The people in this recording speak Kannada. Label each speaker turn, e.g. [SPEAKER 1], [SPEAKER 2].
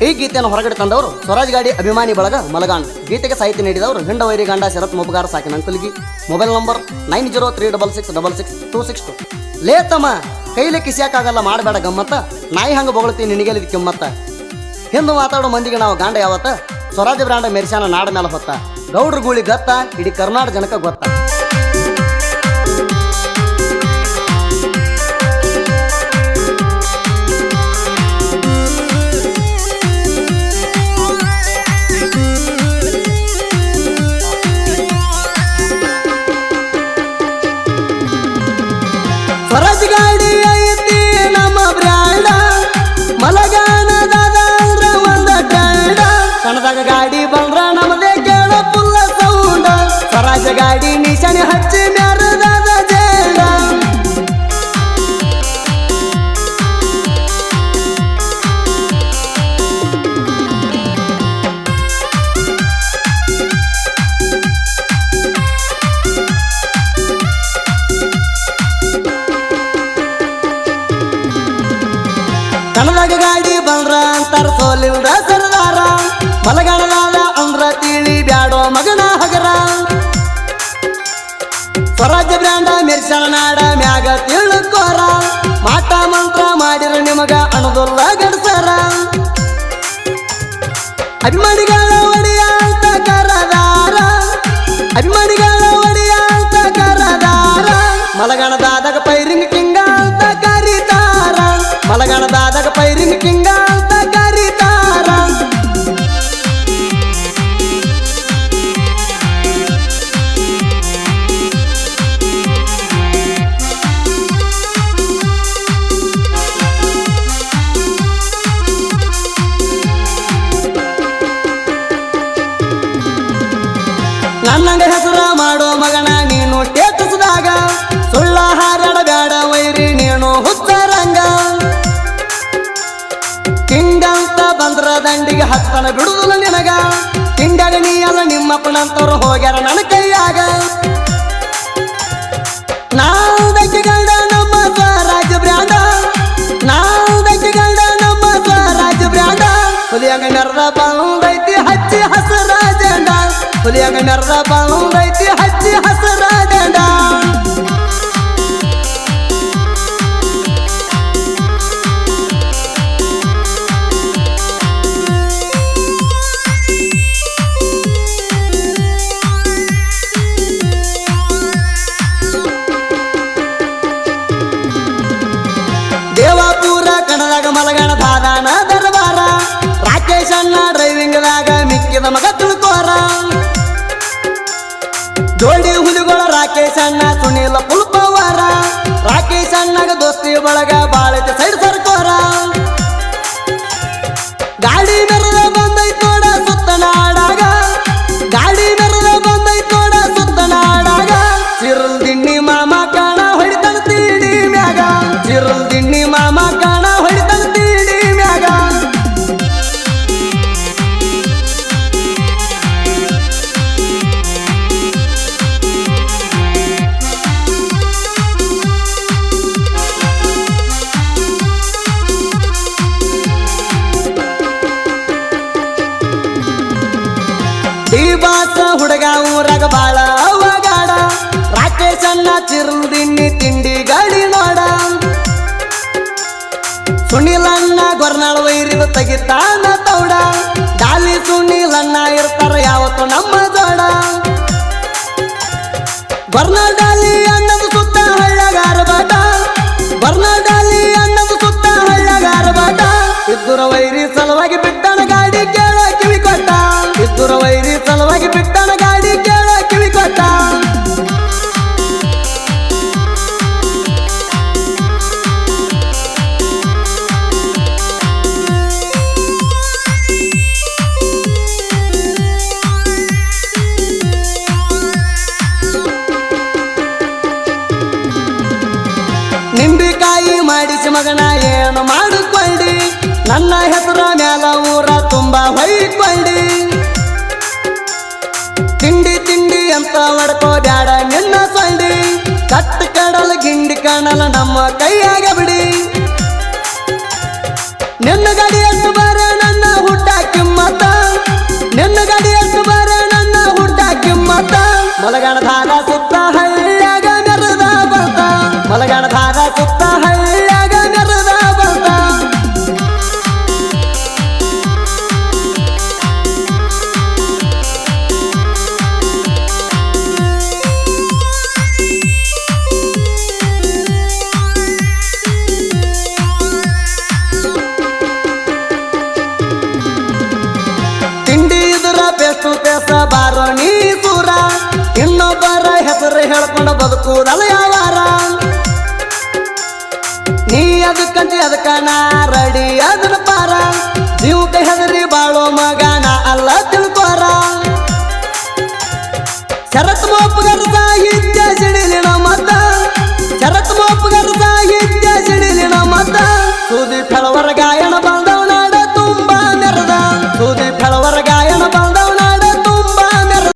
[SPEAKER 1] ಈ ಗೀತೆಯನ್ನು ಹೊರಗಡೆ ತಂದವರು ಸ್ವರಾಜ್ ಗಾಡಿ ಅಭಿಮಾನಿ ಬಳಗ ಮಲಗಾಣ್. ಗೀತೆಗೆ ಸಾಹಿತ್ಯ ನೀಡಿದವರು ಹಿಂಡವೈರಿ ಗಂಡ ಶರತ್ ಮೊಬಗಾರ ಸಾಕಿನ ಅಂಕಲ್ಗಿ. Mobile number 9036662662. ಲೇ ತಮ್ಮ ಕೈಲಿ ಕಿಸಿಯಾಕಾಗಲ್ಲ ಮಾಡಬೇಡ ಗಮ್ಮತ್ತ, ನಾಯಿ ಹಂಗ ಬೊಗಳ್ತೀನಿ ನಿನಗೆಲಿದ ಕಿಮ್ಮತ್ತ. ಹಿಂದೂ ಮಾತಾಡೋ ಮಂದಿಗೆ ನಾವು ಗಾಂಡ ಯಾವತ್ತ, ಸ್ವರಾಜ ಬ್ರಾಂಡ ಮೆರ್ಸಾನ ನಾಡ ಮೇಲೆ ಹೊತ್ತ. ಗೌಡ್ರ ಗೂಳಿ ಗತ್ತ ಇಡೀ ಕರ್ನಾಟಕ ಜನಕ ಗೊತ್ತ. ಸ್ವರಾಜ್ ಗಾಡಿ ಐತಿ ನಮ್ಮ ಬ್ರ್ಯಾಂಡ, ಮಲಗಾನದಾದ ಅಂದ್ರ ಒಂದ ಟ್ಯಾಂಡ. ಕಣದಾಗ ಗಾಡಿ ಬಂದ್ರ ನಮ್ಮದೇ ಕೇಳ ಪುಲ್ಲ ಸೌಂಡ. ಸ್ವರಾಜ ಗಾಡಿ ನಿಶಾನೆ ಹಚ್ಚಿ ಮ್ಯಾರದಾದ ಜೇಡ. ಕಣದಾಗ ಗಾಡಿ ಬಂದ್ರ ಅಂತಾರ ಸೋಲಿಲ್ದ ಸರ್ದಾರ. ಮಲಗಾಣದಾದ ಅಂದ್ರ ತಿಳಿ ಬ್ಯಾಡೋ ಮಗನ ಹಗರ. ಸ್ವರಾಜ್ಯ ಬ್ರ್ಯಾಂಡ ಮೆರ್ಸನ ನಾಡ ಮ್ಯಾಗ ತಿಳ್ಕೋರ. ಮಾಟ ಮಂತ್ರ ಮಾಡಿರ ನಿಮಗ ಅಣದುಲ್ಲ ಗಡ್ಸರ. ಅಭಿಮಾನಿಗಳ ಒಡೆಯ ಅಂತ ಕರದಾರ, ಅಭಿಮಾನಿಗಳ ಒಡೆಯ ಅಂತ ಕರದಾರ. ಮಲಗಾಣದಾದಾಗ ಪೈರಿಂಗ್ ಕಿಂಗ ಅಂತ ಕರೀತಾರ, ಮಲಗಾಣದಾದಾಗ ಪೈರಿಂಗ್ ಕಿಂಗ ಅಂತ ಕರೀತಾರ. ನನ್ನಂಗ ಹೆಸರ ಮಾಡೋ ಮಗನ ನೀನು ಸ್ಟೇಟಸ್ದಾಗ. ಸುಳ್ಳ ಹಾರಾಡ ಬ್ಯಾಡ ವೈರಿ ನೀನು ಹುಚ್ಚರಂಗ. ಕಿಂಗಂತ ಬಂದ್ರ ದಂಡಿಗೆ ಹತ್ತನ ಬಿಡುದಿಲ್ಲ ನಿನಗ. ಕಿಂಗಾಗ ನೀ ಅಲ್ಲ ನಿಮ್ಮಪ್ಪನಂತವ್ರು ಹೋಗ್ಯಾರ ನನ್ನ ಕೈಯಾಗ. ನಾವು ಬೆಕ್ಕಿಗಂಡ ನಮ್ಮ ಸ್ವರಾಜ ಬ್ರ್ಯಾಂಡ, ನಾವು ಬೆಕ್ಕಿಗಂಡ ನಮ್ಮ ಸ್ವರಾಜ ಬ್ರ್ಯಾಂಡ. ಹುಲಿಯಾಗ ನೆರದ ಬಂದೈತಿ ಹಚ್ಚಿ ಹಸರ ಜಂಡ, ಹುಲಿಯಾಗ ನೆರದ ಬಂದೈತಿ ಹಚ್ಚಿ ಹಸರ ಜಂಡ. ದೇವಾಪುರ ಕಣದಾಗ ಮಲಗಾಣ ದಾದಾನ ದರ್ಬಾರ. ರಾಕೇಶ್ ಅಣ್ಣ ಡ್ರೈವಿಂಗ್ದಾಗ ಮಿಕ್ಕಿದ ಮಗ ತಿಳ್ಕೋರ. ಜೋಡಿ ಹುಲಿಗಳ ರಾಕೇಶ್ ಅಣ್ಣ ಸುನಿಲ ಪುಲ್ಪವಾರ. ರಾಕೇಶ್ ಅಣ್ಣಗ ದೋಸ್ತಿ ಬಳಗ ಬಾಳೈತೆ ಸೈಡ್ ಸರ್ಕೋರ. ಗಾಡಿ ಮೆರದ ಬಂದೈತ್ ನೋಡ ಸುತ್ತ ನಾಡಾಗ, ಗಾಡಿ ಮೆರದ ಬಂದೈತ್ ನೋಡ ಸುತ್ತ ನಾಡಾಗ. ಚಿರುಲ್ ದಿಣ್ಣಿ ಮಾಮ ಕಾಣ ಹೊಡಿತನ ತೀಡಿ ಮ್ಯಾಗ, ಚಿರುಲ್ ದಿಣ್ಣಿ ಮಾಮ ಕಾಣ ಹೊಡಿತನ ತೀಡಿ ಮ್ಯಾಗ. ಡಿ ಬಾಸ ಹುಡುಗ ಊರಾಗ ಬಾಳ ಅವಗಾಡ. ರಾಕೇಶ್ ಅಣ್ಣ ಚಿರುಲ್ ದಿಣ್ಣಿ ತಿಂಡಿ ಗಾಡಿ ನೋಡ. ಸುನಿಲಣ್ಣ ಗೊರ್ನಾಳ್ ವೈರಿದ ತೆಗಿತಾನ ತೌಡ. ಡಾಲಿ ಸುನಿಲಣ್ಣ ಇರ್ತಾರ ಯಾವತ್ತು ನಮ್ಮ ಜೋಡ. ಗೊರ್ನಾಳ್ ಡಾಲಿ ಅಣ್ಣದ ಸುತ್ತ ಹಳ್ಳಗಾರ ಬಾಟ, ಗೊರ್ನಾಳ್ ಡಾಲಿ ಅಣ್ಣದ ಸುತ್ತ ಹಳ್ಳಗಾರ ಬಾಟ. ಇದ್ದುರ ವೈರಿ ಸಲುವಾಗಿ ಬಿಟ್ಟನ ಗಾಡಿ ಕೇಳ ಕಿವಿ ಕೊಟ್ಟ, ಇದ್ದುರ ವೈರಿ ಸಲುವಾಗಿ ಬಿಟ್ಟನ ಗಾಡಿ ಕೇಳ ಕಿವಿ ಕೊಟ್ಟ. ನಿಂಬಿಕಾಯಿ ಮಾಡಿಸಿ ಮಗನ ಏನು ಮಾಡಿಕೊಳ್ಳಿ. ನನ್ನ ಹೆಸರ ಮ್ಯಾಲ ಊರ ತುಂಬ ಹೊಯ್ಕೊಳ್ಳಿ. ತಿಂಡಿ ತಿಂಡಿ ಅಂತ ಹೊಡ್ಕೋ ಬ್ಯಾಡ ನಿನ್ನ ಸೊಂಡಿ. ಕಟ್ಟ ಕಡಲ ಗಿಂಡಿ ಕಾಣಲ್ಲ ನಮ್ಮ ಕೈಯಾಗ ಬಿಡಿ. ನಿನ್ನ ಗಡಿಯಷ್ಟು ಬರ ನನ್ನ ಬೆಸ್ಟು ಪೇಸ ಬಾರೋ ನೀ ಸೂರ ಇನ್ನೊಬ್ಬರ ಹೆಸರು ಹೇಳ್ಕೊಂಡು ಬದುಕುದಲ್ಲ ಯಾವಾರ ನೀ ಅದಕ್ಕಂತಿ ಅದಕ್ಕ ನಾ ರಡಿ ಅದನ್ನ ಪಾರ ಜೀವಕ್ಕೆ ಹೆದರಿ ಬಾಳೋ ಮಗನ ಅಲ್ಲ ತಿಳ್ಕೋರ ಶರತ್ ಮೋಪಗ